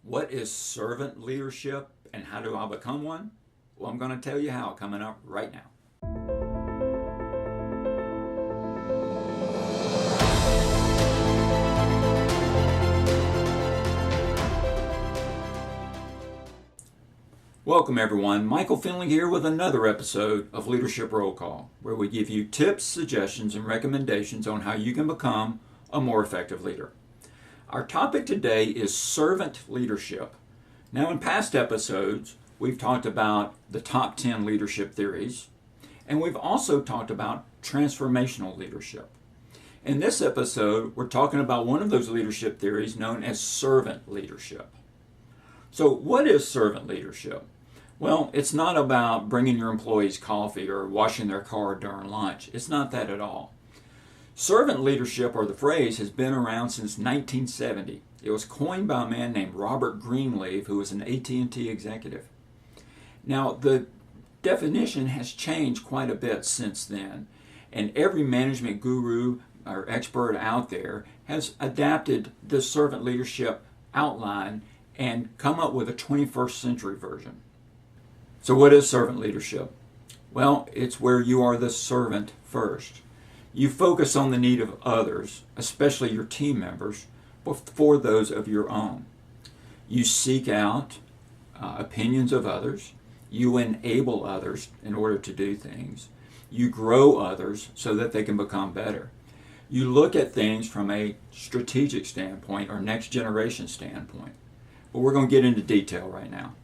What is servant leadership and how do I become one? Well, I'm going to tell you how coming up right now. Welcome everyone, Michael Finley here with another episode of Leadership Roll Call, where we give you tips, suggestions, and recommendations on how you can become a more effective leader. Our topic today is servant leadership. Now, in past episodes, we've talked about the top 10 leadership theories, and we've also talked about transformational leadership. In this episode, we're talking about one of those leadership theories known as servant leadership. So, what is servant leadership? Well, it's not about bringing your employees coffee or washing their car during lunch. It's not that at all. Servant leadership, or the phrase, has been around since 1970. It was coined by a man named Robert Greenleaf, who was an AT&T executive. Now, the definition has changed quite a bit since then, and every management guru or expert out there has adapted the servant leadership outline and come up with a 21st century version. So what is servant leadership? Well, it's where you are the servant first. You focus on the need of others, especially your team members, before those of your own. You seek out opinions of others. You enable others in order to do things. You grow others so that they can become better. You look at things from a strategic standpoint or next generation standpoint. But we're going to get into detail right now.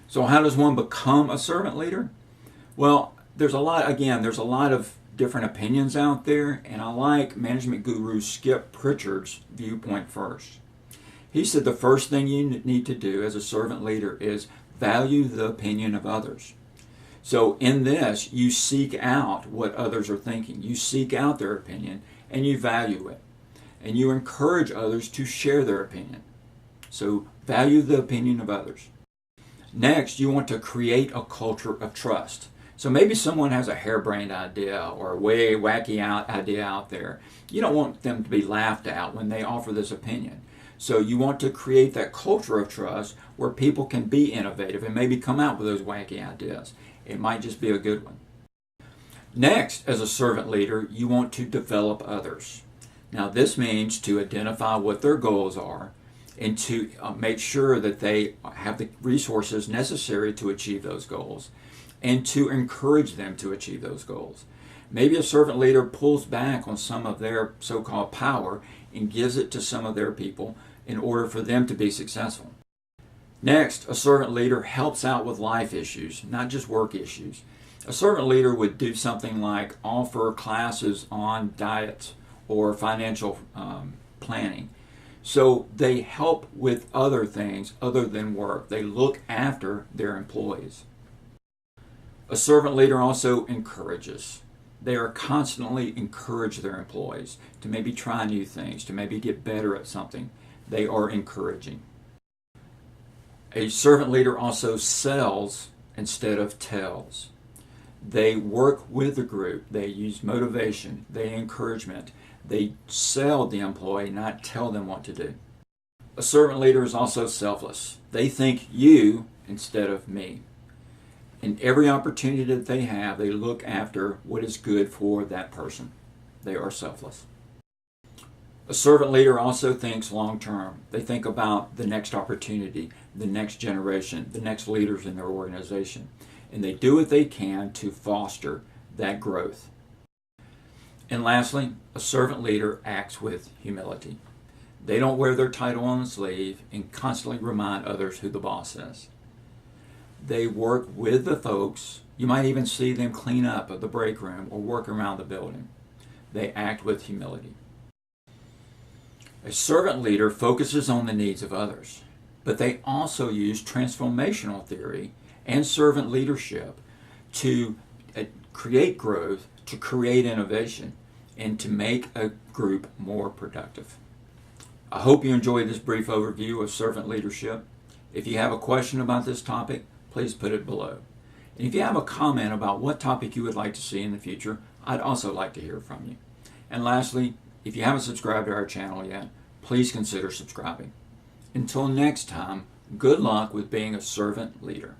So how does one become a servant leader? Well, there's a lot of different opinions out there, and I like management guru Skip Pritchard's viewpoint first. He said the first thing you need to do as a servant leader is value the opinion of others. So in this, you seek out what others are thinking. You seek out their opinion, and you value it. And you encourage others to share their opinion. So value the opinion of others. Next, you want to create a culture of trust. So maybe someone has a harebrained idea or a way wacky idea out there. You don't want them to be laughed at when they offer this opinion. So you want to create that culture of trust where people can be innovative and maybe come out with those wacky ideas. It might just be a good one. Next, as a servant leader, you want to develop others. Now this means to identify what their goals are and to make sure that they have the resources necessary to achieve those goals, and to encourage them to achieve those goals. Maybe a servant leader pulls back on some of their so-called power and gives it to some of their people in order for them to be successful. Next, a servant leader helps out with life issues, not just work issues. A servant leader would do something like offer classes on diets or financial planning. So they help with other things other than work. They look after their employees. A servant leader also encourages. They are constantly encourage their employees to maybe try new things, to maybe get better at something. They are encouraging. A servant leader also sells instead of tells. They work with the group. They use motivation. They encouragement. They sell the employee, not tell them what to do. A servant leader is also selfless. They think you instead of me. In every opportunity that they have, they look after what is good for that person. They are selfless. A servant leader also thinks long term. They think about the next opportunity, the next generation, the next leaders in their organization. And they do what they can to foster that growth. And lastly, a servant leader acts with humility. They don't wear their title on the sleeve and constantly remind others who the boss is. They work with the folks. You might even see them clean up at the break room or work around the building. They act with humility. A servant leader focuses on the needs of others, but they also use transformational theory and servant leadership to create growth, to create innovation, and to make a group more productive. I hope you enjoyed this brief overview of servant leadership. If you have a question about this topic, please put it below. And if you have a comment about what topic you would like to see in the future, I'd also like to hear from you. And lastly, if you haven't subscribed to our channel yet, please consider subscribing. Until next time, good luck with being a servant leader.